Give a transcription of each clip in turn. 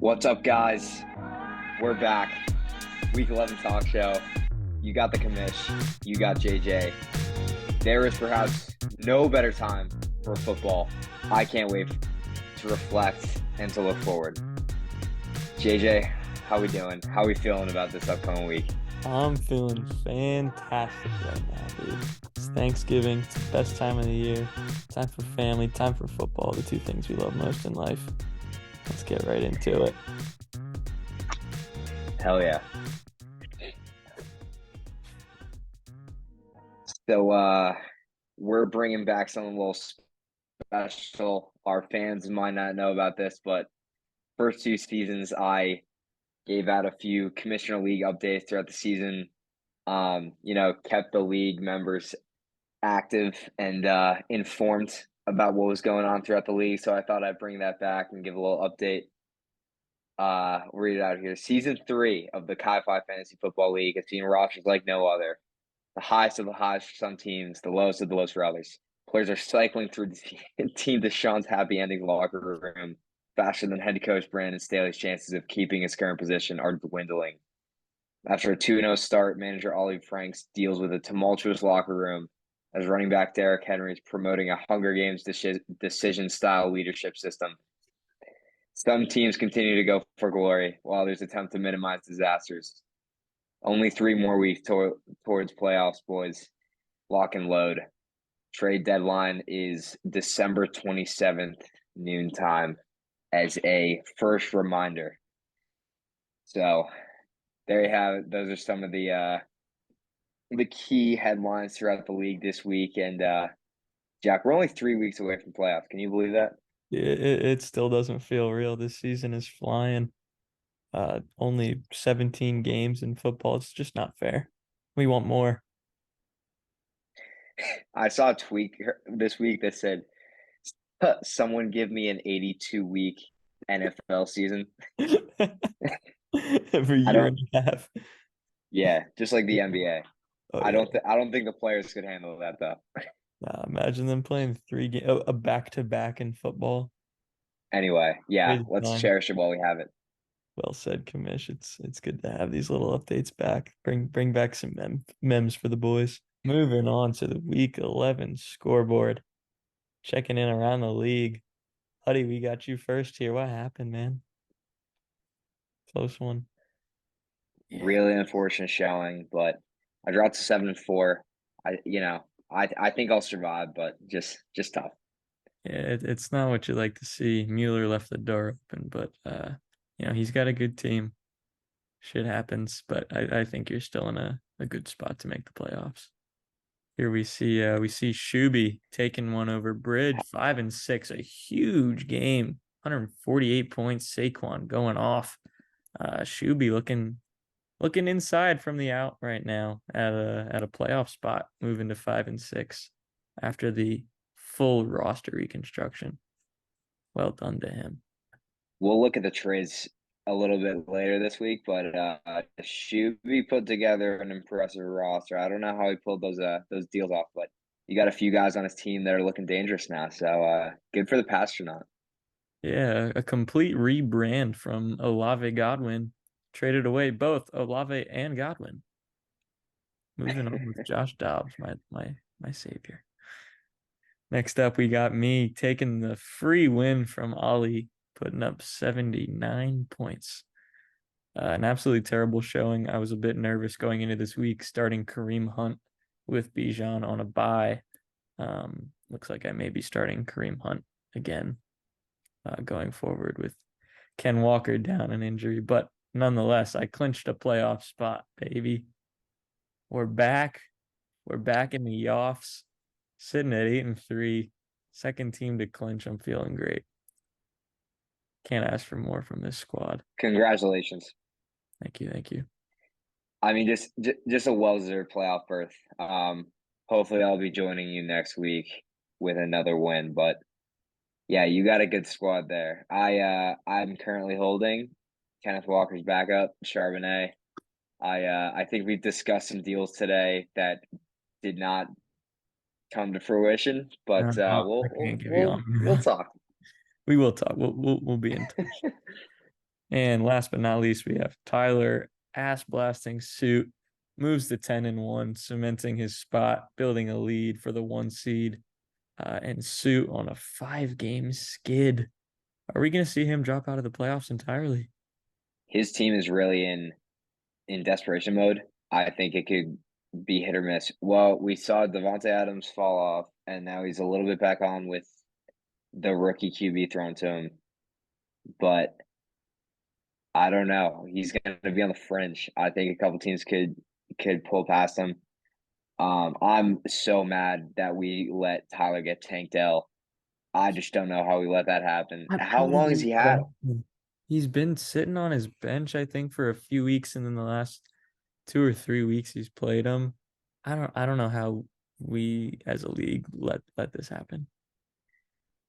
What's up, guys? We're back. Week 11 talk show. You got the commish. You got JJ. There is perhaps no better time for football. I can't wait to reflect and to look forward. JJ, how we doing? How we feeling about this upcoming week? I'm feeling fantastic right now, dude. It's Thanksgiving. It's the best time of the year. Time for family, time for football, the two things we love most in life. Let's get right into it. Hell yeah. So, we're bringing back something a little special. Our fans might not know about this, but first two seasons, I gave out a few Commissioner League updates throughout the season. Kept the league members active and informed about what was going on throughout the league. So I thought I'd bring that back and give a little update. Read it out here. Season 3 of the Chi Fi Fantasy Football League has seen rosters like no other. The highest of the highs for some teams, the lowest of the lows for others. Players are cycling through Team Deshaun's happy ending locker room faster than head coach Brandon Staley's chances of keeping his current position are dwindling. After a 2-0 start, manager Ollie Franks deals with a tumultuous locker room as running back Derrick Henry is promoting a Hunger Games decision-style leadership system. Some teams continue to go for glory, while others attempt to minimize disasters. Only 3 more weeks towards playoffs, boys. Lock and load. Trade deadline is December 27th, noontime, as a first reminder. So there you have it. Those are some of the key headlines throughout the league this week. And Jack, we're only 3 weeks away from playoffs. Can you believe that? It still doesn't feel real. This season is flying. Only 17 games in football. It's just not fair. We want more. I saw a tweet this week that said, "Someone give me an 82-week NFL season." Every I year don't. and a half. Yeah, just like the NBA. Oh I yeah. don't. I don't think the players could handle that though. Nah, imagine them playing three game a back to back in football. Anyway, yeah, Crazy let's time. cherish it while we have it. Well said, Kamish. It's good to have these little updates back. Bring back some memes for the boys. Moving on to the week 11 scoreboard. Checking in around the league. Huddy, we got you first here. What happened, man? Close one. Yeah. Really unfortunate showing, but I dropped to 7-4. I think I'll survive, but just tough. Yeah, it's not what you like to see. Mueller left the door open, but he's got a good team. Shit happens, but I think you're still in a good spot to make the playoffs. Here we see Shuby taking one over Bridge, 5-6, a huge game, 148 points. Saquon going off. Shuby looking inside from the out right now at a playoff spot, moving to 5-6 after the full roster reconstruction. Well done to him. We'll look at the trades a little bit later this week, but Shuby put together an impressive roster. I don't know how he pulled those deals off, but you got a few guys on his team that are looking dangerous now. So good for the Pastronaut. Yeah, a complete rebrand from Olave Godwin. Traded away both Olave and Godwin. Moving on with Josh Dobbs, my savior. Next up, we got me taking the free win from Ollie, putting up 79 points. An absolutely terrible showing. I was a bit nervous going into this week, starting Kareem Hunt with Bijan on a bye. Looks like I may be starting Kareem Hunt again going forward with Ken Walker down an injury. But nonetheless, I clinched a playoff spot, baby. We're back. We're back in the offs, sitting at 8-3. Second team to clinch. I'm feeling great. Can't ask for more from this squad. Congratulations. Thank you. Thank you. I mean, just a well-deserved playoff berth. Hopefully, I'll be joining you next week with another win. But yeah, you got a good squad there. I'm currently holding Kenneth Walker's backup, Charbonnet. I think we've discussed some deals today that did not come to fruition, but I we'll can't we'll give you we'll on we'll that. talk. We will talk. We'll be in touch. And last but not least, we have Tyler ass blasting Suit, moves to 10-1, cementing his spot, building a lead for the 1 seed. And Suit on a 5-game skid. Are we going to see him drop out of the playoffs entirely? His team is really in desperation mode. I think it could be hit or miss. Well, we saw Devontae Adams fall off, and now he's a little bit back on with the rookie QB thrown to him. But I don't know. He's going to be on the fringe. I think a couple teams could pull past him. I'm so mad that we let Tyler get tanked L. I just don't know how we let that happen. How How did long has we he let had that him? happen? He's been sitting on his bench, I think, for a few weeks, and then the last 2 or 3 weeks he's played him. I don't know how we as a league let this happen.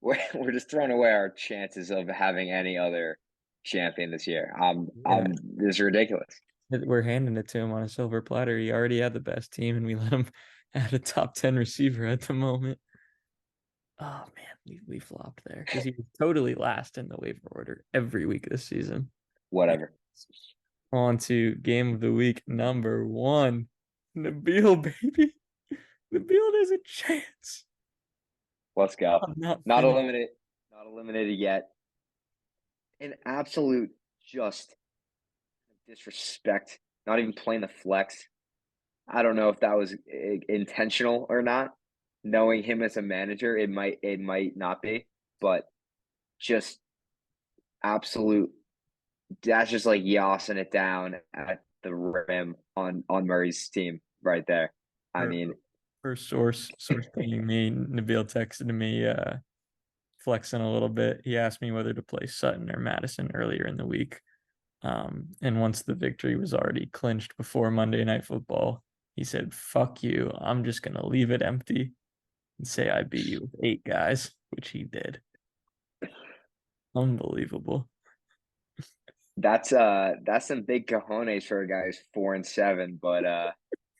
We're just throwing away our chances of having any other champion this year. Yeah, This is ridiculous. we're handing it to him on a silver platter. He already had the best team, and we let him add a top 10 receiver at the moment. Oh man, we flopped there because he was totally last in the waiver order every week this season. Whatever. On to game of the week number 1. Nabil, baby. Nabil, there's a chance. Let's go. I'm not Not finished. eliminated. Not eliminated yet. An absolute just disrespect. Not even playing the flex. I don't know if that was intentional or not. Knowing him as a manager, it might not be, but just absolute. That's just like yossing it down at the rim on Murray's team right there. I Her, mean, her source being me, Nabil texted me flexing a little bit. He asked me whether to play Sutton or Madison earlier in the week. And once the victory was already clinched before Monday Night Football, he said, "Fuck you. I'm just gonna leave it empty and say I beat you with 8 guys," which he did. Unbelievable. that's some big cojones for a guy who's 4-7, but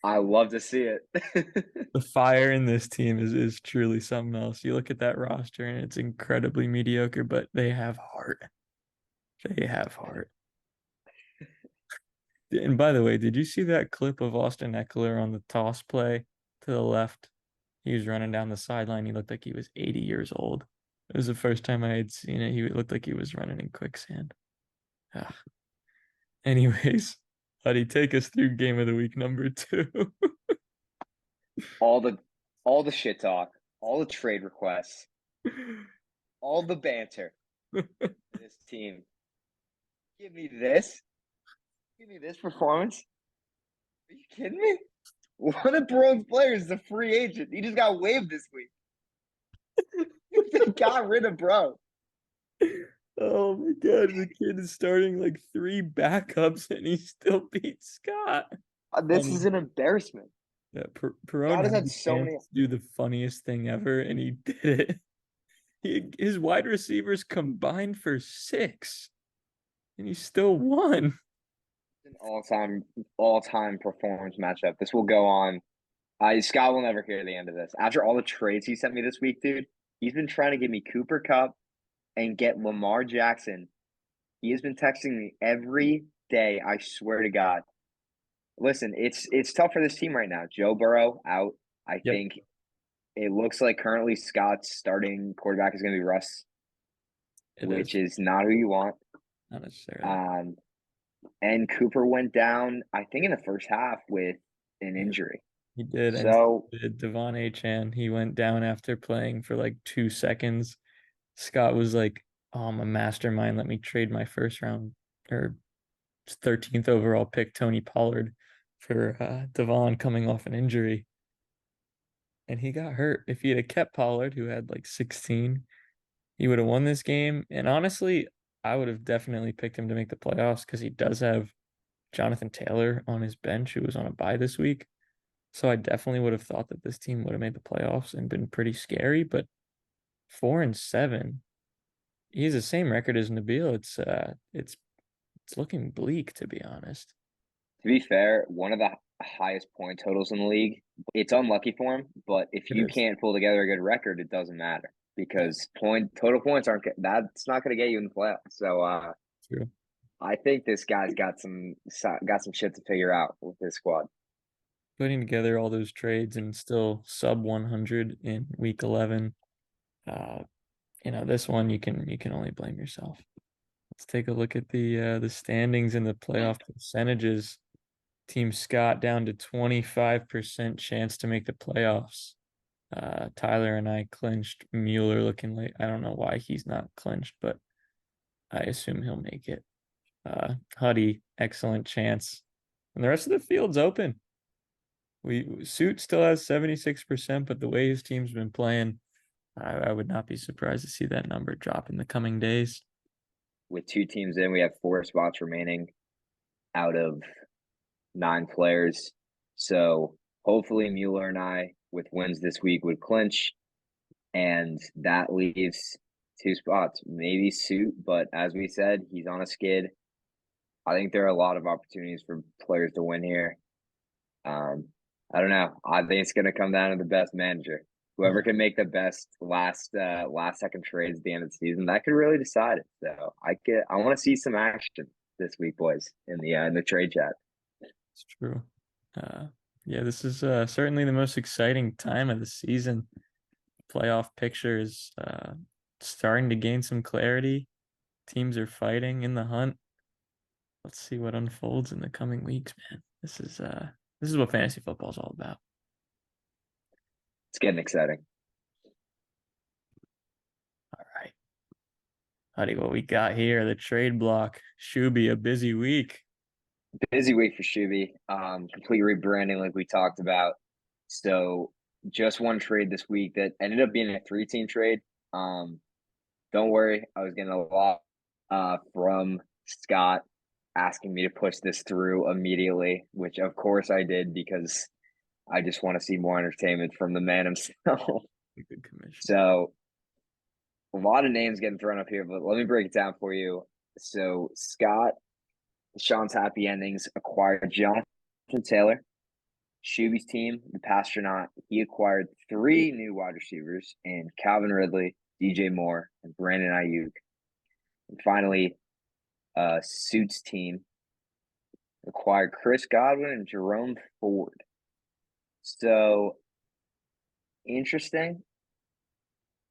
I love to see it. The fire in this team is truly something else. You look at that roster and it's incredibly mediocre, but they have heart. They have heart. And by the way, did you see that clip of Austin Eckler on the toss play to the left? He was running down the sideline. He looked like he was 80 years old. It was the first time I had seen it. He looked like he was running in quicksand. Ah. Anyways, Huddy, take us through game of the week number 2. all the all the shit talk, all the trade requests, all the banter. This team. Give me this. Give me this performance. Are you kidding me? One of Brown's players is a free agent. He just got waived this week. They got rid of Bro. Oh my god, the kid is starting like 3 backups and he still beats Scott. This is an embarrassment. Yeah, Perone God has had had the so chance many. to do the funniest thing ever, and he did it. His wide receivers combined for 6, and he still won. An all time performance matchup. This will go on. Scott will never hear the end of this. After all the trades he sent me this week, dude, he's been trying to give me Cooper Kupp and get Lamar Jackson. He has been texting me every day. I swear to God. Listen, it's tough for this team right now. Joe Burrow out. I Yep, think it looks like currently Scott's starting quarterback is going to be Russ, it which is. is not who you want. Not necessarily. Um, and Cooper went down, I think, in the first half with an Yeah, injury. he did. And so So did Devon Achane. He went down after playing for like 2 seconds. Scott was like, "Oh, I'm a mastermind. Let me trade my first round or 13th overall pick, Tony Pollard, for Devon coming off an injury." And he got hurt. If he had kept Pollard, who had like 16, he would have won this game. And honestly, I would have definitely picked him to make the playoffs because he does have Jonathan Taylor on his bench, who was on a bye this week. So I definitely would have thought that this team would have made the playoffs and been pretty scary. But 4-7, he's the same record as Nabil. It's looking bleak, to be honest. to be fair, one of the highest point totals in the league. It's unlucky for him, but if It you is. can't pull together a good record, it doesn't matter Yeah, because total points aren't that's not going to get you in the playoffs. So true. I think this guy's got some shit to figure out with his squad. Putting together all those trades and still sub 100 in week 11. This one you can only blame yourself. Let's take a look at the standings and the playoff percentages. Team Scott down to 25% chance to make the playoffs. Tyler and I clinched. Mueller looking like I don't know why he's not clinched, but I assume he'll make it. Huddy, excellent chance. And the rest of the field's open. Suit still has 76%, but the way his team's been playing, I would not be surprised to see that number drop in the coming days. With 2 teams in, we have 4 spots remaining out of 9 players. So hopefully Mueller and I, with wins this week, would clinch. And that leaves 2 spots. Maybe Suit, but as we said, he's on a skid. I think there are a lot of opportunities for players to win here. I don't know. I think it's going to come down to the best manager. Whoever can make the best last second trades at the end of the season, that could really decide it. So I want to see some action this week, boys, in the trade chat. It's true. Yeah, this is certainly the most exciting time of the season. Playoff picture is starting to gain some clarity. Teams are fighting in the hunt. Let's see what unfolds in the coming weeks, man. This is what fantasy football is all about. It's getting exciting. All right. Buddy, what we got here, the trade block. Shuby, a busy week. Busy week for Shuby. Complete rebranding like we talked about. So just one trade this week that ended up being a 3-team trade. Don't worry, I was getting a lot from Scott asking me to push this through immediately, which of course I did because I just want to see more entertainment from the man himself. Good commission. So a lot of names getting thrown up here, but let me break it down for you. So Scott, Sean's happy endings, acquired Jonathan Taylor. Shuby's team, the Pastronaut, he acquired 3 new wide receivers in Calvin Ridley, DJ Moore, and Brandon Ayuk. And finally, Suits team acquired Chris Godwin and Jerome Ford. So interesting.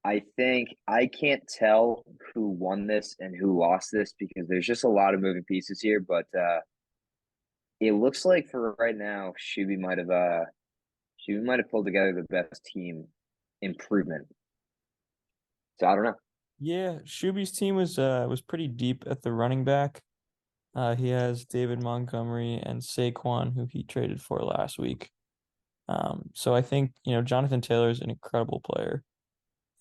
I think I can't tell who won this and who lost this because there's just a lot of moving pieces here, but it looks like for right now, Shuby might have pulled together the best team improvement. So I don't know. Yeah, Shuby's team was pretty deep at the running back. He has David Montgomery and Saquon, who he traded for last week. So I think, Jonathan Taylor is an incredible player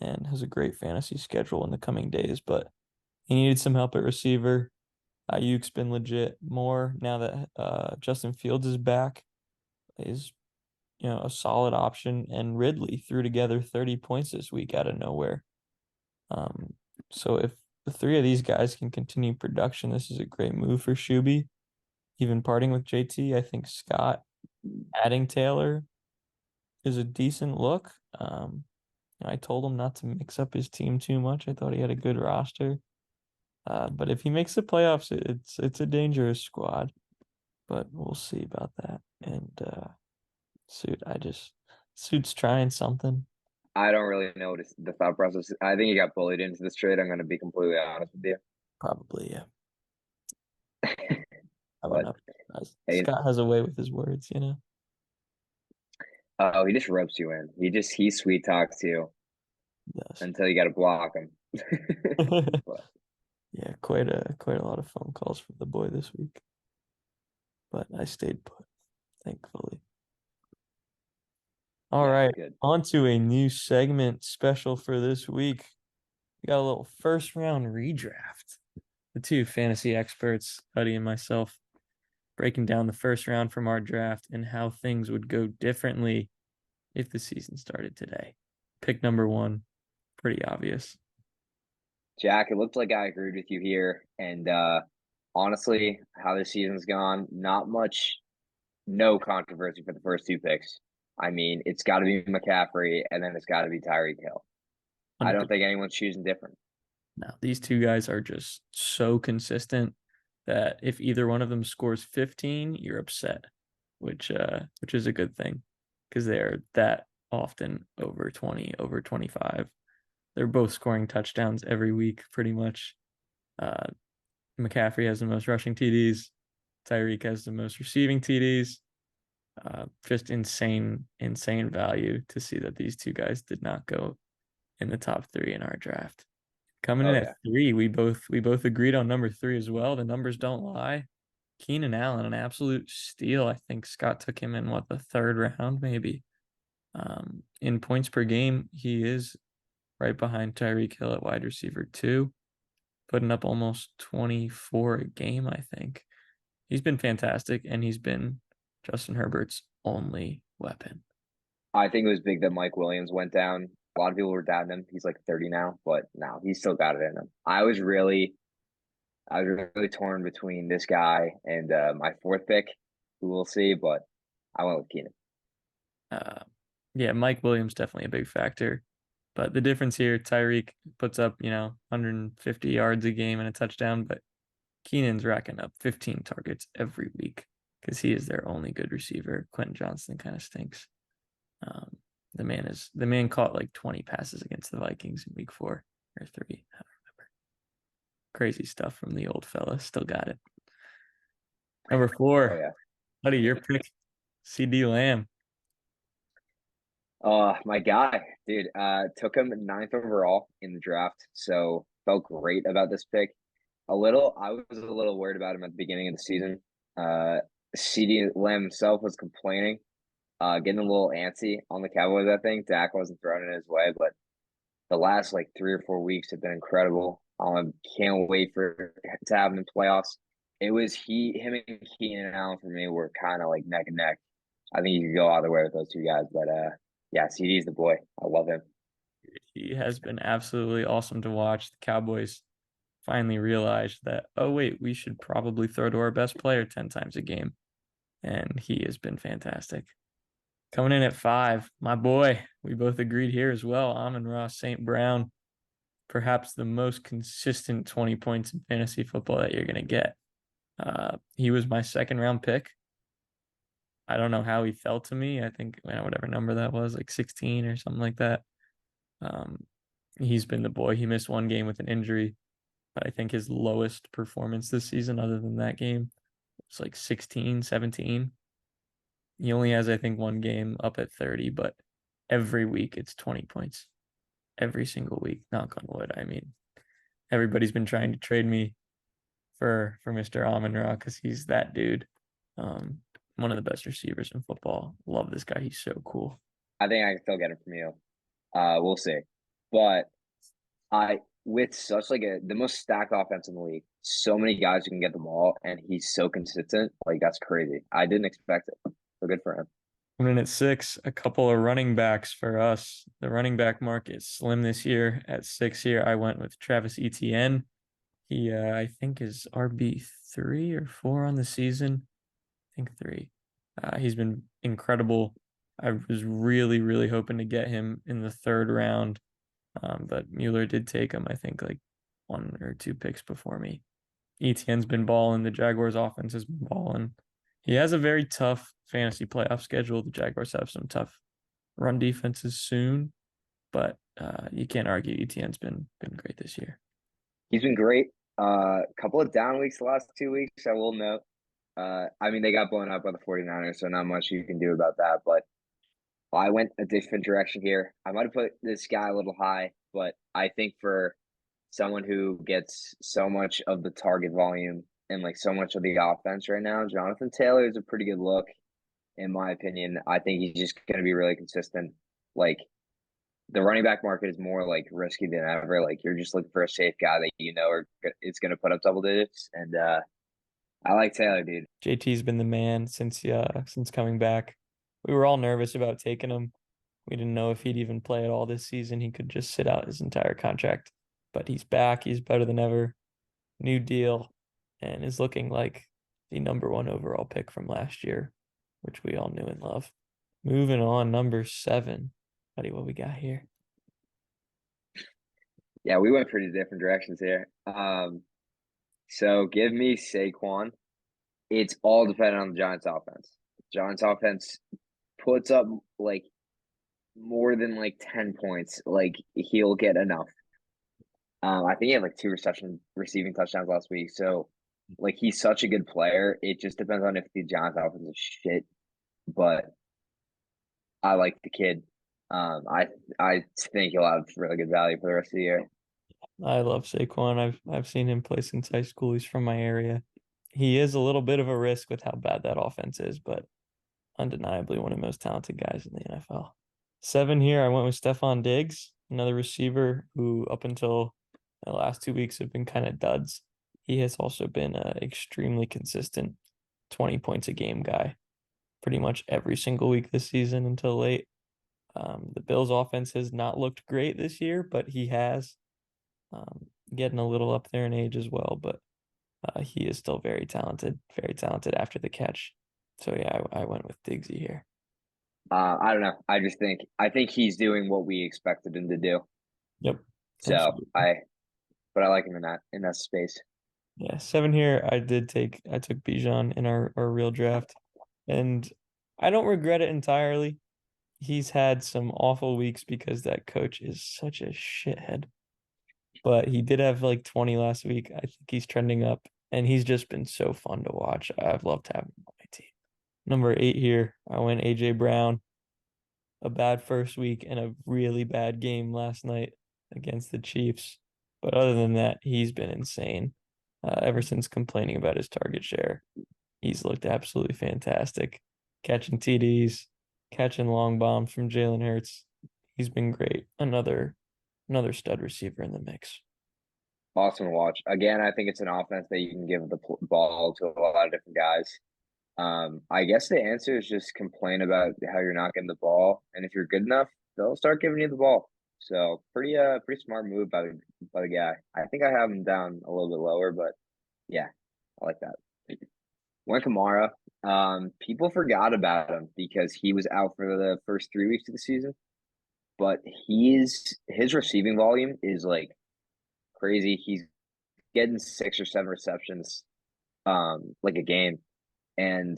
and has a great fantasy schedule in the coming days, but he needed some help at receiver. Ayuk's been legit more now that Justin Fields is back, is a solid option, and Ridley threw together 30 points this week out of nowhere. So if the 3 of these guys can continue production, this is a great move for Shuby. Even parting with JT, I think Scott adding Taylor is a decent look. I told him not to mix up his team too much. I thought he had a good roster. But if he makes the playoffs, it's a dangerous squad. But we'll see about that. And Suit's trying something. I don't really know the thought process. I think he got bullied into this trade. I'm going to be completely honest with you. Probably, yeah. I But, would not. Scott has a way with his words, Oh, he just ropes you in. He sweet talks you Yes. until you got to block him. But, yeah, quite a lot of phone calls from the boy this week. But I stayed put, thankfully. All right, good. on to a new segment special for this week. We got a little first round redraft. The 2 fantasy experts, Huddy and myself, breaking down the first round from our draft and how things would go differently if the season started today. Pick number 1, pretty obvious. Jack, it looked like I agreed with you here. And honestly, how the season's gone, no controversy for the first 2 picks. I mean, it's got to be McCaffrey, and then it's got to be Tyreek Hill. I don't think anyone's choosing different. No, these 2 guys are just so consistent. that if either one of them scores 15, you're upset, which is a good thing because they're that often over 20, over 25. They're both scoring touchdowns every week, pretty much. Uh, McCaffrey has the most rushing TDs. Tyreek has the most receiving TDs. Just insane value to see that these two guys did not go in the top 3 in our draft. Coming in Oh at yeah. 3, we both agreed on number 3 as well. The numbers don't lie. Keenan Allen, an absolute steal. I think Scott took him in the 3rd round, maybe. In points per game, he is right behind Tyreek Hill at wide receiver 2, putting up almost 24 a game, I think. He's been fantastic, and he's been Justin Herbert's only weapon. I think it was big that Mike Williams went down. A lot of people were doubting him. He's like 30 now, but no, he's still got it in him. I was really torn between this guy and my 4th pick, who we'll see, but I went with Keenan. Uh, yeah, Mike Williams definitely a big factor. But the difference here, Tyreek puts up, 150 yards a game and a touchdown, but Keenan's racking up 15 targets every week because he is their only good receiver. Quentin Johnston kind of stinks. The man caught like 20 passes against the Vikings in week 4 or 3. I don't remember. Crazy stuff from the old fella. Still got it. Number Oh 4, yeah. buddy, your pick, CeeDee Lamb. My guy, dude, took him 9th overall in the draft, so felt great about this pick. I was a little worried about him at the beginning of the season. CD Lamb himself was complaining, getting a little antsy on the Cowboys. I think Dak wasn't throwing it his way, but the last like 3 or 4 weeks have been incredible. Can't wait to have him in playoffs. It was him and Keenan Allen for me were kind of like neck and neck. I think you could go either way with those 2 guys, but yeah, CD's the boy. I love him. He has been absolutely awesome to watch. The Cowboys finally realized that, oh, wait, we should probably throw to our best player 10 times a game. And he has been fantastic. Coming in at 5, my boy, we both agreed here as well. Amon-Ra St. Brown, perhaps the most consistent 20 points in fantasy football that you're going to get. He was my 2nd round pick. I don't know how he fell to me. I think whatever number that was, like 16 or something like that. He's been the boy. He missed 1 game with an injury, but I think his lowest performance this season, other than that game, was like 16, 17. He only has, I think, 1 game up at 30, but every week it's 20 points. Every single week, knock on wood. I mean, everybody's been trying to trade me for Mr. Amon-Ra because he's that dude. One of the best receivers in football. Love this guy. He's so cool. I think I can still get him from you. We'll see. But with such like the most stacked offense in the league, so many guys who can get the ball, and he's so consistent. Like that's crazy. I didn't expect it. So good for him. Coming in at 6, a couple of running backs for us. The running back market is slim this year. At 6 here, I went with Travis Etienne. He, I think, is RB3 or 4 on the season. I think 3. He's been incredible. I was really, really hoping to get him in the 3rd round, but Mueller did take him, I think, like 1 or 2 picks before me. Etienne's been balling. The Jaguars' offense has been balling. He has a very tough fantasy playoff schedule. The Jaguars have some tough run defenses soon, but you can't argue Etienne's been great this year. He's been great. A couple of down weeks the last 2 weeks, I will note. I mean, they got blown out by the 49ers, so not much you can do about that. But I went a different direction here. I might have put this guy a little high, but I think for someone who gets so much of the target volume and like so much of the offense right now, Jonathan Taylor is a pretty good look, in my opinion. I think he's just going to be really consistent. Like the running back market is more like risky than ever. Like you're just looking for a safe guy that it's going to put up double digits, and I like Taylor, dude. JT's been the man since coming back. We were all nervous about taking him. We didn't know if he'd even play at all this season. He could just sit out his entire contract, but he's back. He's better than ever. New deal, and is looking like the number 1 overall pick from last year, which we all knew and love. Moving on, number 7. Buddy, what we got here? Yeah, we went pretty different directions here. So give me Saquon. It's all dependent on the Giants offense. Giants offense puts up like more than like 10 points. Like he'll get enough. I think he had like two receiving touchdowns last week. So like he's such a good player. It just depends on if the Giants offense is shit. But I like the kid. I think he'll have really good value for the rest of the year. I love Saquon. I've seen him play since high school. He's from my area. He is a little bit of a risk with how bad that offense is, but undeniably one of the most talented guys in the NFL. 7 here, I went with Stefon Diggs, another receiver who up until the last 2 weeks have been kind of duds. He has also been an extremely consistent 20 points a game guy pretty much every single week this season until late. The Bills offense has not looked great this year, but he has getting a little up there in age as well, but he is still very talented after the catch. So yeah, I went with Diggsy here. I don't know. I think he's doing what we expected him to do. Yep, So absolutely. but I like him in that space. Yeah, 7 here. I took Bijan in our real draft, and I don't regret it entirely. He's had some awful weeks because that coach is such a shithead. But he did have like 20 last week. I think he's trending up, and he's just been so fun to watch. I've loved having him on my team. Number 8 here, I went AJ Brown. A bad first week and a really bad game last night against the Chiefs. But other than that, he's been insane. Ever since complaining about his target share, he's looked absolutely fantastic. Catching TDs, catching long bombs from Jalen Hurts. He's been great. Another stud receiver in the mix. Awesome to watch. Again, I think it's an offense that you can give the ball to a lot of different guys. I guess the answer is just complain about how you're not getting the ball, and if you're good enough, they'll start giving you the ball. So pretty smart move by the guy. I think I have him down a little bit lower, but yeah, I like that. Went Kamara. People forgot about him because he was out for the first 3 weeks of the season, but his receiving volume is like crazy. He's getting 6 or 7 receptions, like a game, and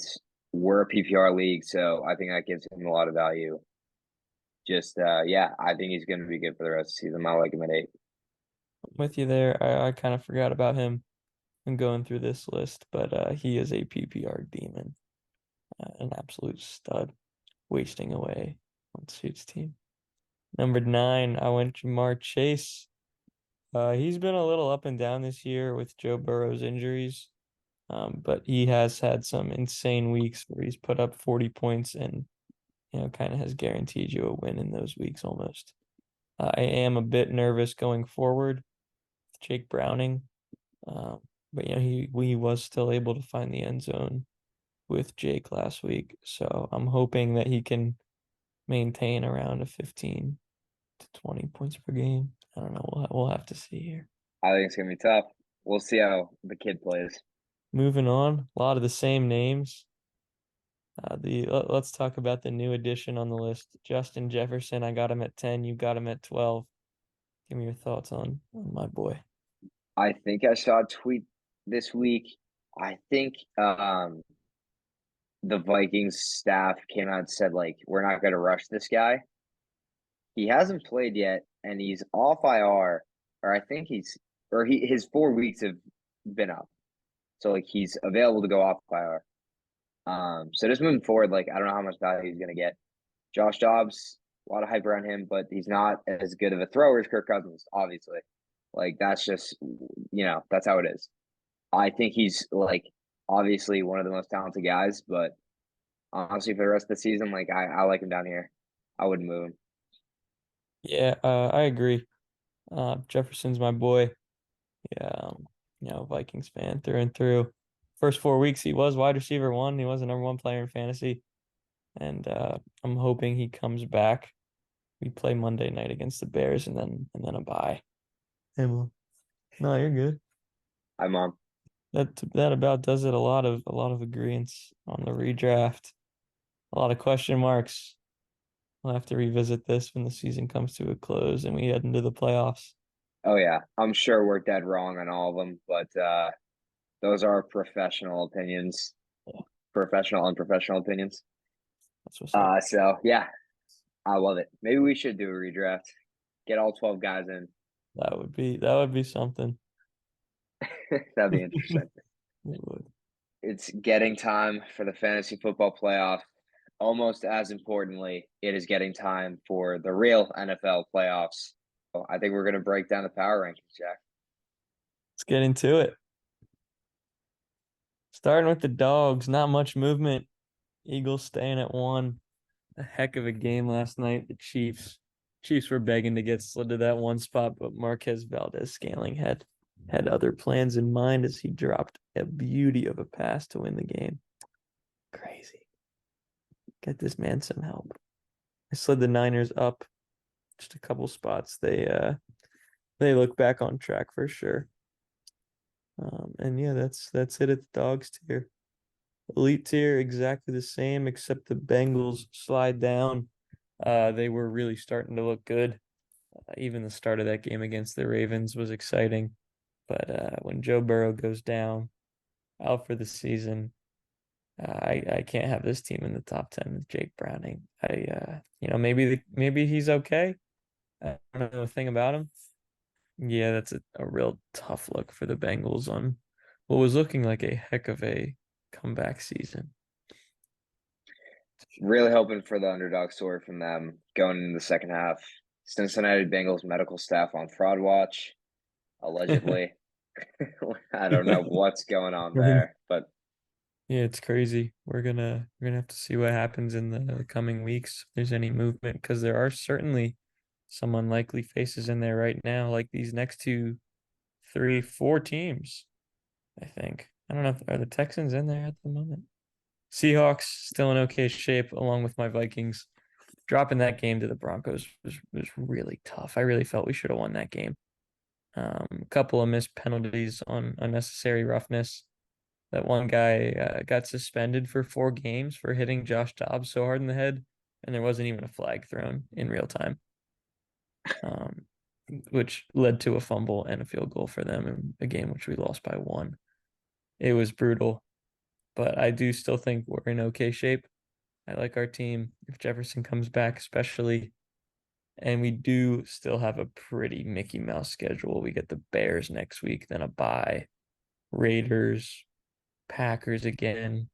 we're a PPR league, so I think that gives him a lot of value. Just yeah, I think he's going to be good for the rest of the season. I like him at 8. I'm with you there. I kind of forgot about him and going through this list, but he is a PPR demon, an absolute stud, wasting away on Suits team. Number 9, I went Jamar Chase. He's been a little up and down this year with Joe Burrow's injuries, but he has had some insane weeks where he's put up 40 points and kind of has guaranteed you a win in those weeks almost. I am a bit nervous going forward with Jake Browning, but he was still able to find the end zone with Jake last week, so I'm hoping that he can maintain around a 15 to 20 points per game. I don't know. We'll have to see here. I think it's going to be tough. We'll see how the kid plays. Moving on, a lot of the same names. Let's talk about the new addition on the list, Justin Jefferson. I got him at 10. You got him at 12. Give me your thoughts on my boy. I think I saw a tweet this week. I think the Vikings staff came out and said like we're not going to rush this guy. He hasn't played yet, and he's off IR, or I think his 4 weeks have been up, so like he's available to go off IR. So just moving forward, like I don't know how much value he's gonna get. Josh Dobbs, a lot of hype around him, but he's not as good of a thrower as Kirk Cousins, obviously. Like that's just that's how it is. I think he's like obviously one of the most talented guys, but honestly, for the rest of the season, like I like him down here. I wouldn't move him. Yeah, I agree. Jefferson's my boy. Yeah, Vikings fan through and through. First 4 weeks, he was wide receiver one. He was the number one player in fantasy, and I'm hoping he comes back. We play Monday night against the Bears, and then a bye. Hey, well, no, you're good. Hi, mom. That about does it. A lot of agreements on the redraft. A lot of question marks. We'll have to revisit this when the season comes to a close and we head into the playoffs. Oh yeah, I'm sure we're dead wrong on all of them, but those are professional opinions, Yeah, professional, unprofessional opinions. that's what's up. So yeah, I love it. Maybe we should do a redraft. Get all 12 guys in. That would be something. That'd be interesting. It would. It's getting time for the fantasy football playoff. Almost as importantly, it is getting time for the real NFL playoffs. So I think we're going to break down the power rankings, Jack. Let's get into it. Starting with the dogs, not much movement. Eagles staying at 1. A heck of a game last night. The Chiefs were begging to get slid to that 1 spot, but Marquez Valdez-Scantling had other plans in mind as he dropped a beauty of a pass to win the game. Crazy. Get this man some help. I slid the Niners up just a couple spots. They look back on track for sure. And yeah, that's it at the dogs tier. Elite tier exactly the same, except the Bengals slide down. They were really starting to look good. Even the start of that game against the Ravens was exciting. But when Joe Burrow goes down, out for the season, I can't have this team in the top 10 with Jake Browning. Maybe he's okay. I don't know a thing about him. Yeah, that's a real tough look for the Bengals on what was looking like a heck of a comeback season. Really hoping for the underdog story from them going into the second half. Cincinnati Bengals medical staff on fraud watch, allegedly. I don't know what's going on there, but Yeah, it's crazy. We're gonna have to see what happens in the coming weeks. If there's any movement, because there are certainly some unlikely faces in there right now, like these next 2, 3, 4 teams. I think. I don't know if are the Texans in there at the moment. Seahawks still in okay shape, along with my Vikings. Dropping that game to the Broncos was really tough. I really felt we should have won that game. A couple of missed penalties on unnecessary roughness. That one guy got suspended for 4 games for hitting Josh Dobbs so hard in the head, and there wasn't even a flag thrown in real time, um, which led to a fumble and a field goal for them in a game which we lost by 1. It was brutal, but I do still think we're in okay shape. I like our team if Jefferson comes back, especially. And we do still have a pretty Mickey Mouse schedule. We get the Bears next week, then a bye, Raiders, Packers again,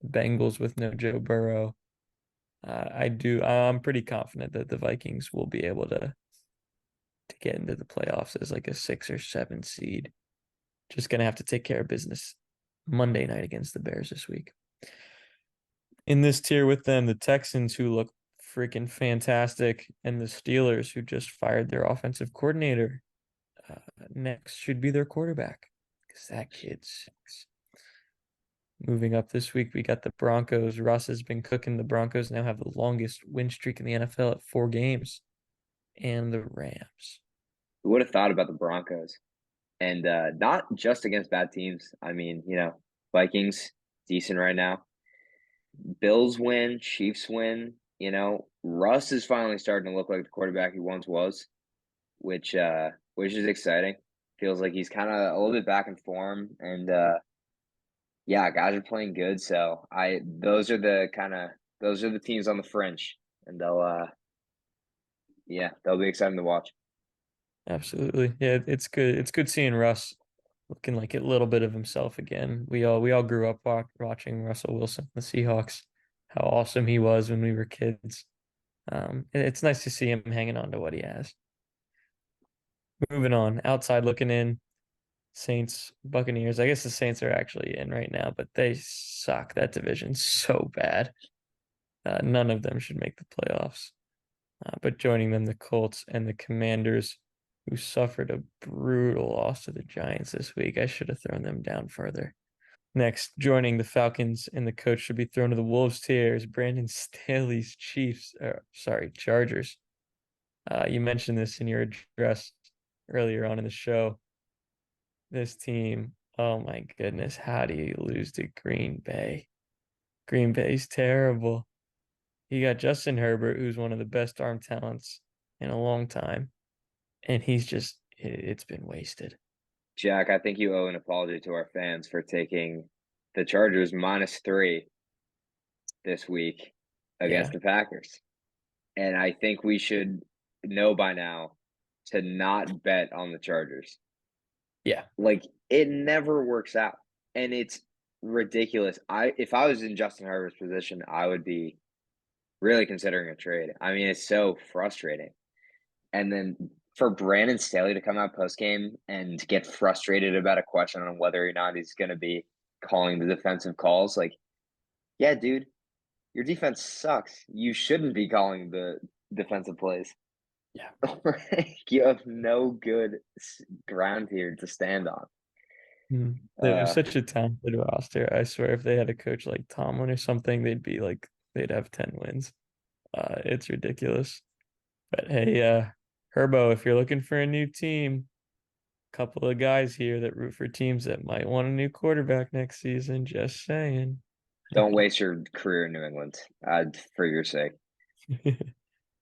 Bengals with no Joe Burrow. I'm pretty confident that the Vikings will be able to get into the playoffs as like a 6 or 7 seed. Just gonna have to take care of business Monday night against the Bears this week. In this tier with them, the Texans, who look freaking fantastic, and the Steelers, who just fired their offensive coordinator. Next should be their quarterback, because that kid sucks. Moving up this week, we got the Broncos. Russ has been cooking. The Broncos now have the longest win streak in the NFL at 4 games. And the Rams. who would have thought about the Broncos? And not just against bad teams. I mean, Vikings decent right now. Bills win, Chiefs win. Russ is finally starting to look like the quarterback he once was, which is exciting. Feels like he's kind of a little bit back in form, and yeah, guys are playing good. So those are the teams on the fringe, and they'll be exciting to watch. Absolutely. Yeah, it's good. It's good seeing Russ looking like a little bit of himself again. We all grew up watching Russell Wilson, the Seahawks, how awesome he was when we were kids. It's nice to see him hanging on to what he has. Moving on, outside looking in, Saints, Buccaneers. I guess the Saints are actually in right now, but they suck. That division so bad. None of them should make the playoffs. But joining them, the Colts and the Commanders, who suffered a brutal loss to the Giants this week. I should have thrown them down further. Next, joining the Falcons and the coach should be thrown to the Wolves tier is Brandon Staley's Chargers. You mentioned this in your address earlier on in the show. This team, oh my goodness, how do you lose to Green Bay? Green Bay's terrible. You got Justin Herbert, who's one of the best arm talents in a long time, and it's been wasted. Jack, I think you owe an apology to our fans for taking the Chargers -3 this week Yeah, against the Packers. And I think we should know by now to not bet on the Chargers. yeah, Like it never works out. And it's ridiculous. If I was in Justin Herbert's position, I would be really considering a trade. I mean, it's so frustrating. And then for Brandon Staley to come out post game and get frustrated about a question on whether or not he's going to be calling the defensive calls, like, yeah, dude, your defense sucks. You shouldn't be calling the defensive plays. yeah. You have no good ground here to stand on. They have Uh, such a talented roster. I swear, if they had a coach like Tomlin or something, they'd have 10 wins. It's ridiculous. But hey, Herbo, if you're looking for a new team, couple of guys here that root for teams that might want a new quarterback next season. Just saying. don't waste your career in New England, for your sake.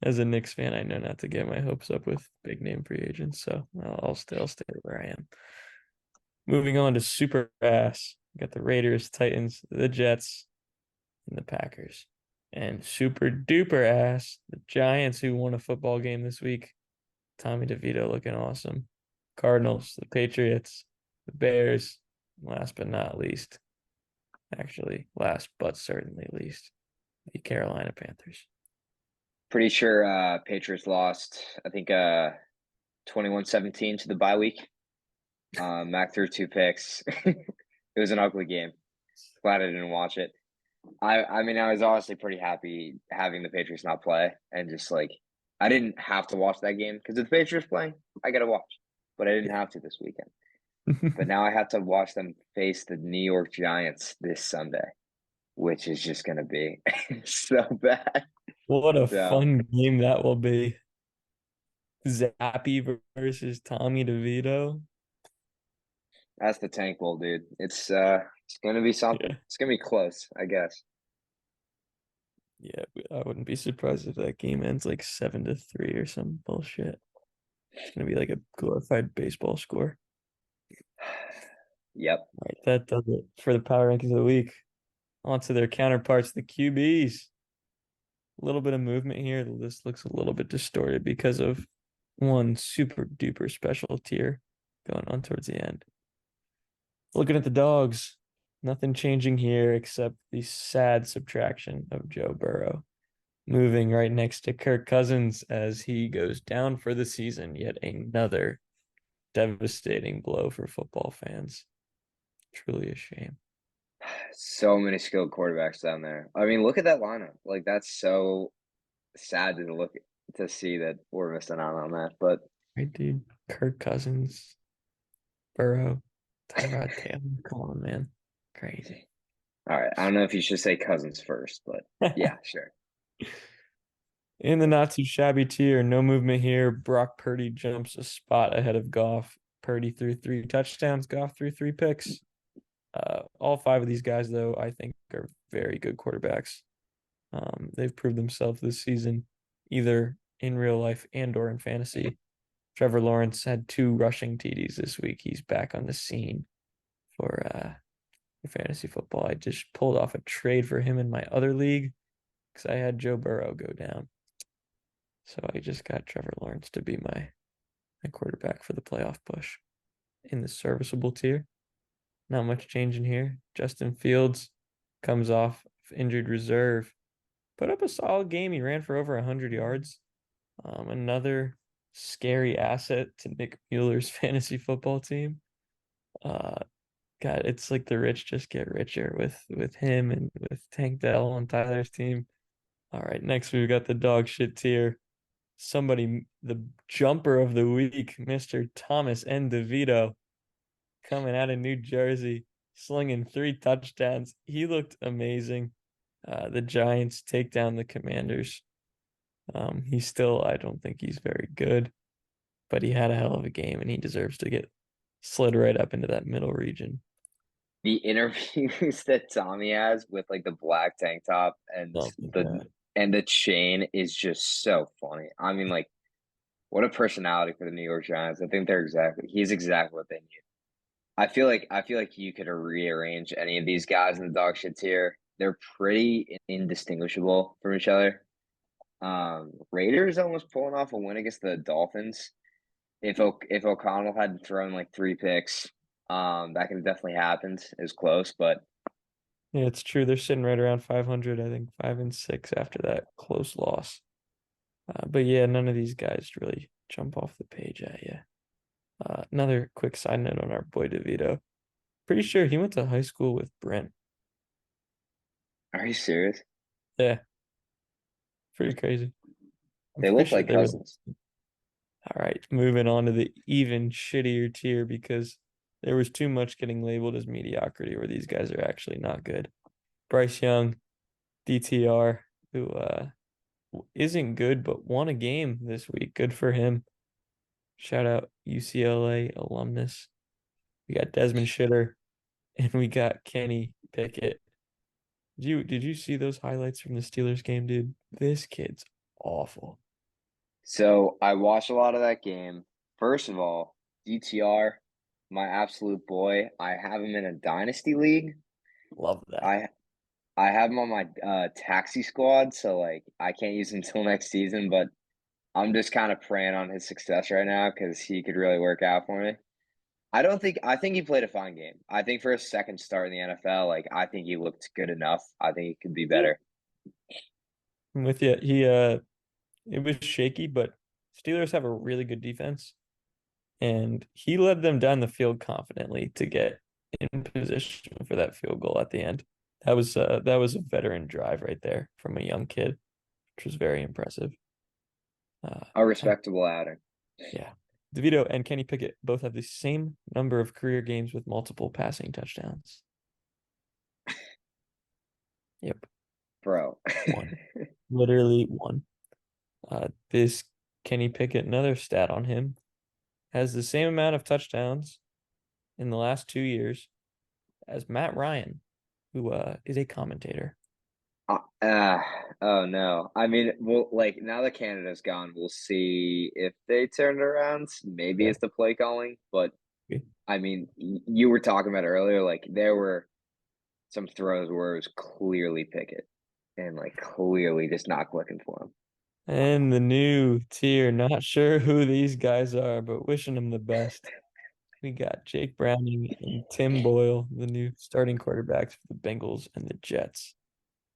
As a Knicks fan, I know not to get my hopes up with big name free agents, so I'll stay where I am. Moving on to super ass, got the Raiders, Titans, the Jets, and the Packers. And super duper ass, the Giants, who won a football game this week. Tommy DeVito looking awesome. Cardinals, the Patriots, the Bears, last but not least, actually last but certainly least, the Carolina Panthers. Pretty sure Patriots lost, I think 21-17 to the bye week. Mac threw 2 picks. It was an ugly game. Glad I didn't watch it. I mean, I was honestly pretty happy having the Patriots not play and just like I didn't have to watch that game because if the Patriots playing, I gotta watch. But I didn't have to this weekend. But now I have to watch them face the New York Giants this Sunday, which is just gonna be so bad. What a So fun game that will be. Zappy versus Tommy DeVito. that's the Tank Bowl, dude. It's gonna be something. Yeah. It's gonna be close, I guess. Yeah, I wouldn't be surprised if that game ends like 7-3 or some bullshit. It's gonna be like a glorified baseball score. Yep. All right, that does it for the power rankings of the week. On to their counterparts, the QBs. A little bit of movement here. The list looks a little bit distorted because of one super duper special tier going on towards the end. Looking at the dogs, nothing changing here except the sad subtraction of Joe Burrow, moving right next to Kirk Cousins as he goes down for the season. Yet another devastating blow for football fans. Truly a shame. So many skilled quarterbacks down there. I mean, look at that lineup. Like that's so sad to look to see that we're missing out on that. But Right, dude. Kirk Cousins, Burrow, Tyrod Taylor. Come on, man. Crazy. all right, I don't know if you should say Cousins first, but yeah, sure. In the not too shabby tier, no movement here. Brock Purdy jumps a spot ahead of Goff. Purdy threw 3 touchdowns. Goff threw 3 picks. All 5 of these guys, though, I think are very good quarterbacks. They've proved themselves this season, either in real life and or in fantasy. Trevor Lawrence had 2 rushing TDs this week. He's back on the scene for fantasy football. I just pulled off a trade for him in my other league because I had Joe Burrow go down. So I just got Trevor Lawrence to be my quarterback for the playoff push in the serviceable tier. Not much change in here. Justin Fields comes off injured reserve. Put up a solid game. He ran for over 100 yards. Another scary asset to Nick Mueller's fantasy football team. God, it's like the rich just get richer with him and with Tank Dell on Tyler's team. All right, next we've got the dog shit tier. Somebody, the jumper of the week, Mr. Thomas N. DeVito, coming out of New Jersey, slinging 3 touchdowns. He looked amazing. The Giants take down the Commanders. I don't think he's very good, but he had a hell of a game and he deserves to get slid right up into that middle region. The interviews that Tommy has with like the black tank top Oh my the God. and the chain is just so funny. I mean, like, what a personality for the New York Giants. I think he's exactly what they need. I feel like you could rearrange any of these guys in the dog shit tier. They're pretty indistinguishable from each other. Raiders almost pulling off a win against the Dolphins. If O'Connell had thrown like 3 picks, that could have definitely happened. It was close, but Yeah, it's true. They're sitting right around 500, I think 5-6 after that close loss. But yeah, none of these guys really jump off the page at you. Another quick side note on our boy DeVito. Pretty sure he went to high school with Brent. are you serious? Yeah, pretty crazy. I'm They pretty look sure like they were. cousins. All right, moving on to the even shittier tier because there was too much getting labeled as mediocrity where these guys are actually not good. Bryce Young, DTR, who isn't good but won a game this week. Good for him. Shout out UCLA alumnus. We got Desmond Shitter and we got Kenny Pickett. Did you see those highlights from the Steelers game, dude? This kid's awful. So I watched a lot of that game. First of all, DTR, my absolute boy. I have him in a dynasty league. Love that. I I have him on my taxi squad, so like I can't use him until next season, but I'm just kind of praying on his success right now because he could really work out for me. I think he played a fine game. I think for a second start in the NFL, like I think he looked good enough. I think he could be Yeah. better. I'm with you. It was shaky, but Steelers have a really good defense, and he led them down the field confidently to get in position for that field goal at the end. That was a veteran drive right there from a young kid, which was very impressive. A And respectable outing. yeah, DeVito and Kenny Pickett both have the same number of career games with multiple passing touchdowns. Yep, Bro. one, literally one. This Kenny Pickett, another stat on him, has the same amount of touchdowns in the last 2 years as Matt Ryan, who is a commentator. Uh, uh, oh no. I mean, well, like now that Canada's gone, we'll see if they turn it around. Maybe Yeah. it's the play calling, but I mean, you were talking about earlier, like there were some throws where it was clearly Pickett and like clearly just not clicking for him. And the new tier, not sure who these guys are, but wishing them the best. We got Jake Browning and Tim Boyle, the new starting quarterbacks for the Bengals and the Jets.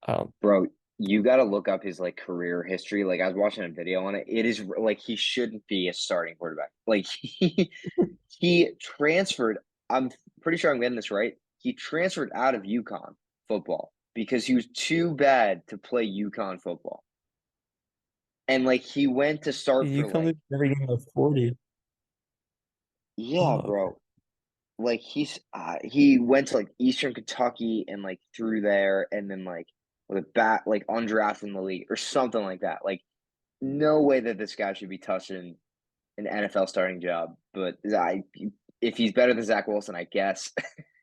I don't, Bro, you got to look up his like career history. Like I was watching a video on it. It is like he shouldn't be a starting quarterback. Like he transferred. I'm pretty sure I'm getting this right. He transferred out of UConn football because he was too bad to play UConn football. And like he went to start you for come like, to every game of 40. yeah, Oh, bro. Like he went to like Eastern Kentucky and like through there and then like with a bat like undrafted in the league or something like that. Like no way that this guy should be touching an NFL starting job. But if he's better than Zach Wilson, I guess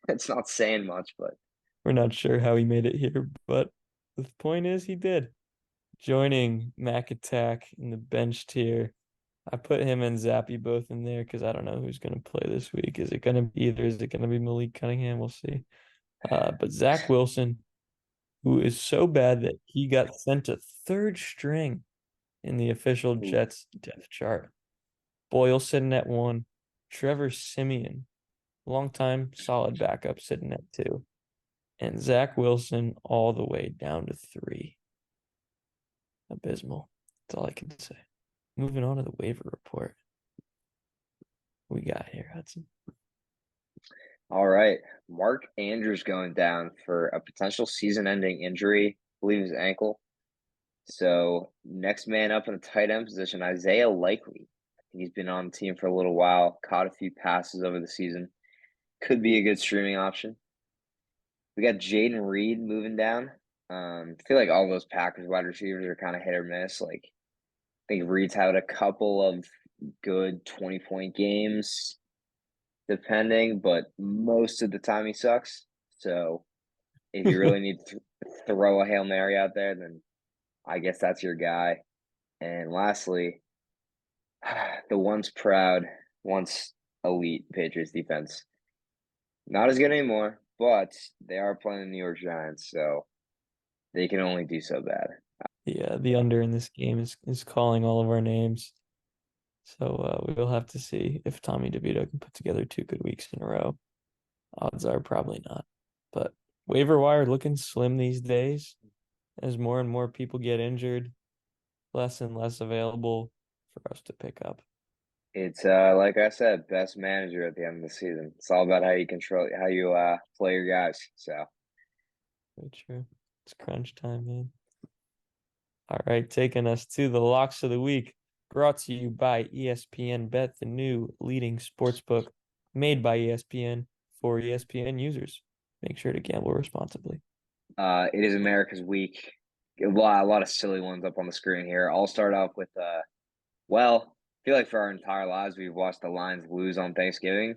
it's not saying much. But we're not sure how he made it here, but the point is he did. Joining Mac Attack in the bench tier. I put him and Zappy both in there because I don't know who's going to play this week. Is it going to be either? Is it going to be Malik Cunningham? We'll see. But Zach Wilson, who is so bad that he got sent to third string in the official Jets depth chart. Boyle sitting at 1. Trevor Simeon, longtime solid backup, sitting at 2. And Zach Wilson all the way down to 3. Abysmal. That's all I can say. Moving on to the waiver report. We got here, Hudson. all right, Mark Andrews going down for a potential season-ending injury. I believe his ankle. So next man up in the tight end position, Isaiah Likely. I think he's been on the team for a little while. Caught a few passes over the season. Could be a good streaming option. We got Jaden Reed moving down. I feel like all those Packers wide receivers are kind of hit or miss. Like I think Reed's had a couple of good 20-point games, depending, but most of the time he sucks. So if you really need to throw a Hail Mary out there, then I guess that's your guy. And lastly, the once proud, once elite Patriots defense. Not as good anymore, but they are playing the New York Giants, so they can only do so bad. The under in this game is calling all of our names. So we'll have to see if Tommy DeVito can put together 2 good weeks in a row. Odds are probably not. But waiver wire looking slim these days as more and more people get injured, less and less available for us to pick up. It's like I said, best manager at the end of the season. It's all about how you play your guys. So Very true. It's crunch time, man. All right, taking us to the locks of the week, brought to you by ESPN Bet, the new leading sportsbook made by ESPN for ESPN users. Make sure to gamble responsibly. it is America's week. A lot of silly ones up on the screen here. I'll start off with well, I feel like for our entire lives we've watched the Lions lose on Thanksgiving.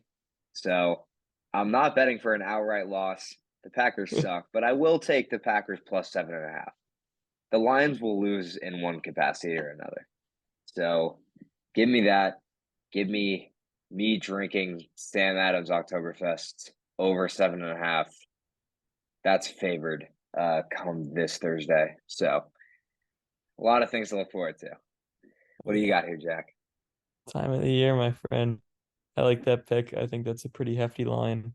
So I'm not betting for an outright loss. The Packers suck, but I will take the Packers plus 7.5. The Lions will lose in one capacity or another. So give me that. Give me drinking Sam Adams Oktoberfest over 7.5. That's favored come this Thursday. So a lot of things to look forward to. What do you got here, Jack? Time of the year, my friend. I like that pick. I think that's a pretty hefty line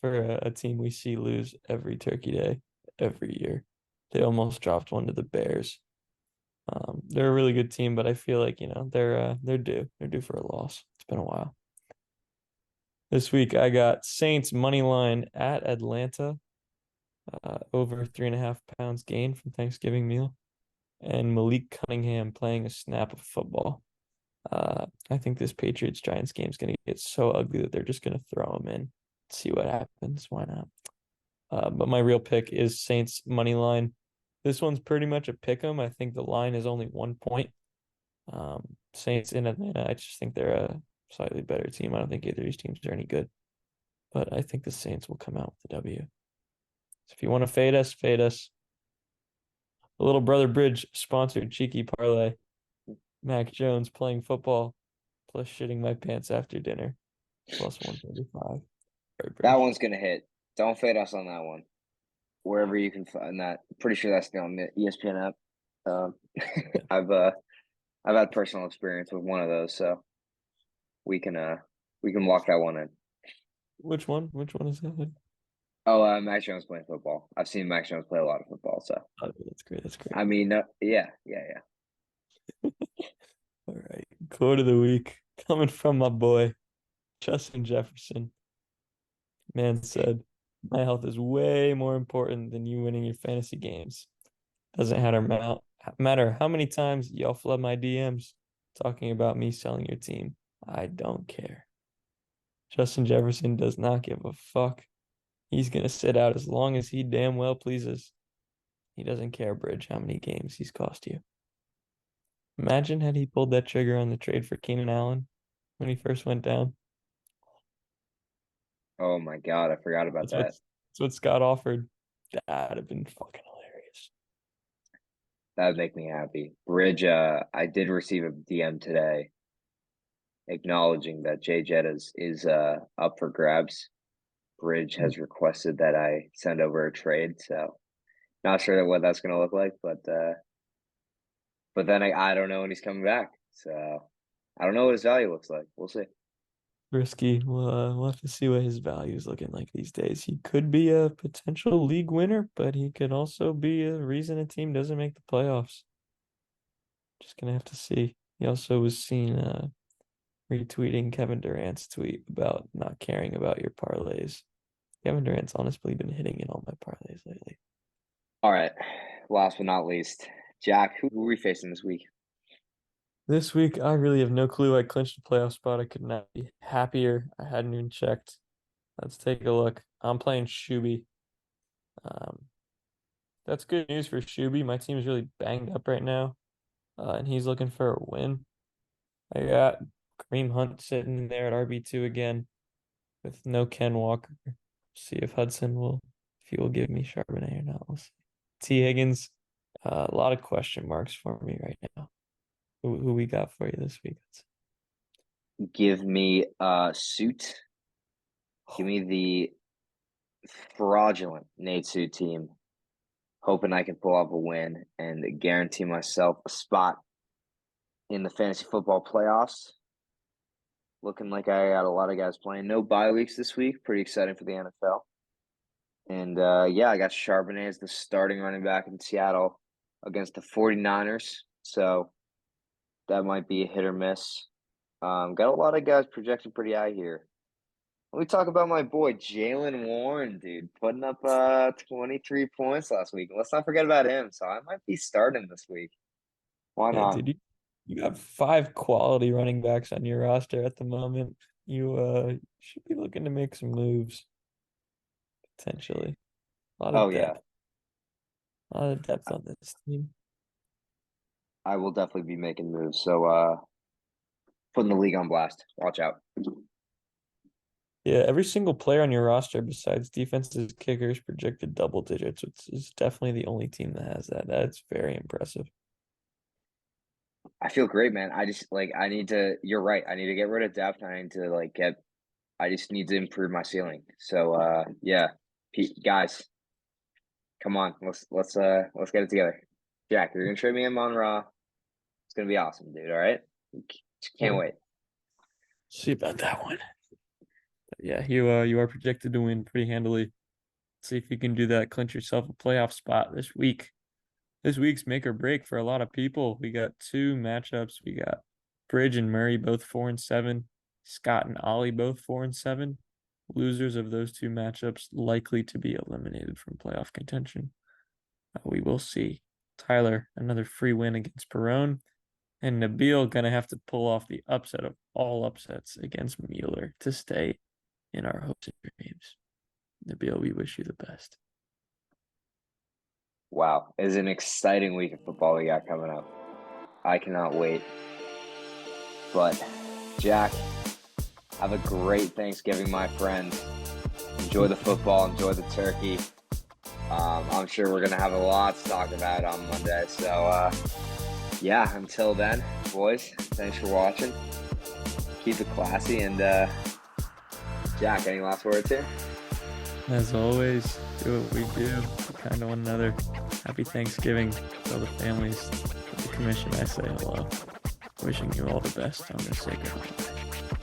for a team we see lose every Turkey Day, every year. They almost dropped one to the Bears. They're a really good team, but I feel like, they're due. They're due for a loss. It's been a while. This week I got Saints money line at Atlanta, over 3.5 pounds gain from Thanksgiving meal, and Malik Cunningham playing a snap of football. I think this Patriots Giants game is going to get so ugly that they're just going to throw him in, see what happens. Why not? But my real pick is Saints money line. This one's pretty much a pick 'em. I think the line is only 1 point. Saints in Atlanta, I just think they're a slightly better team. I don't think either of these teams are any good, but I think the Saints will come out with the W. So if you want to fade us, fade us. The Little Brother Bridge sponsored cheeky parlay. Mac Jones playing football plus shitting my pants after dinner plus 135. That one's gonna hit. Don't fade us on that one. Wherever you can find that. Pretty sure that's on the ESPN app. Um, I've had personal experience with one of those, so we can lock that one in. Which one? Which one is that? Oh, Max Jones playing football. I've seen Max Jones play a lot of football, so Oh, that's great. That's great. I mean, yeah. All right. Quote of the week coming from my boy, Justin Jefferson. Man said, my health is way more important than you winning your fantasy games. Doesn't matter how many times y'all flood my DMs talking about me selling your team. I don't care. Justin Jefferson does not give a fuck. He's going to sit out as long as he damn well pleases. He doesn't care, Bridge, how many games he's cost you. Imagine had he pulled that trigger on the trade for Keenan Allen when he first went down. Oh my God, I forgot about That's what, that. that's what Scott offered. That'd have been fucking hilarious. That would make me happy. Bridge, I did receive a DM today acknowledging that Jay Jett is up for grabs. Bridge has requested that I send over a trade, so not sure what that's gonna look like, but then I don't know when he's coming back, so I don't know what his value looks like. We'll see. Risky. We'll have to see what his value is looking like these days. He could be a potential league winner, but he could also be a reason a team doesn't make the playoffs. Just gonna have to see. He also was seen retweeting Kevin Durant's tweet about not caring about your parlays. Kevin Durant's honestly been hitting in all my parlays lately. All right, last but not least, Jack, who are we facing this week? This week, I really have no clue. I clinched a playoff spot. I could not be happier. I hadn't even checked. Let's take a look. I'm playing Shuby. Um, that's good news for Shuby. My team is really banged up right now, and he's looking for a win. I got Kareem Hunt sitting there at RB2 again with no Ken Walker. See if he will give me Charbonnet or not. We'll see. T. Higgins, a lot of question marks for me right now. Who we got for you this week? Give me a suit. Give me the fraudulent Natsu team, hoping I can pull off a win and guarantee myself a spot in the fantasy football playoffs. Looking like I got a lot of guys playing. No bye weeks this week. Pretty exciting for the NFL. And yeah, I got Charbonnet as the starting running back in Seattle against the 49ers. So that might be a hit or miss. Got a lot of guys projected pretty high here. Let me talk about my boy Jalen Warren, dude, putting up 23 points last week. Let's not forget about him. So I might be starting this week. Why Yeah, not? dude, you got 5 quality running backs on your roster at the moment. You should be looking to make some moves potentially. A lot Oh of yeah, depth. A lot of depth on this team. I will definitely be making moves. So putting the league on blast. Watch out. Yeah, every single player on your roster besides defenses, kickers projected double digits, which is definitely the only team that has that. That's very impressive. I feel great, man. I just like I need to. You're right. I need to get rid of depth. I need to like get. I just need to improve my ceiling. So yeah, guys, come on. Let's get it together. Jack, you're gonna trade me in on Raw. It's gonna be awesome, dude. All right. Can't Yeah, wait. see about that one. But yeah, you are projected to win pretty handily. See if you can do that, clinch yourself a playoff spot this week. This week's make or break for a lot of people. We got 2 matchups. We got Bridge and Murray both 4-7. Scott and Ollie both 4-7. Losers of those 2 matchups likely to be eliminated from playoff contention. We will see. Tyler, another free win against Perone. And Nabil gonna have to pull off the upset of all upsets against Mueller to stay in our hopes and dreams. Nabil, we wish you the best. Wow, it's an exciting week of football we got coming up. I cannot wait. But Jack, have a great Thanksgiving, my friend. Enjoy the football, enjoy the turkey. I'm sure we're gonna have a lot to talk about on Monday. So yeah, until then, boys, thanks for watching. Keep it classy, and Jack, any last words here? As always, do what we do. Be kind to one another. Happy Thanksgiving to all the families. To the commission, I say hello. Wishing you all the best on this sacred holiday.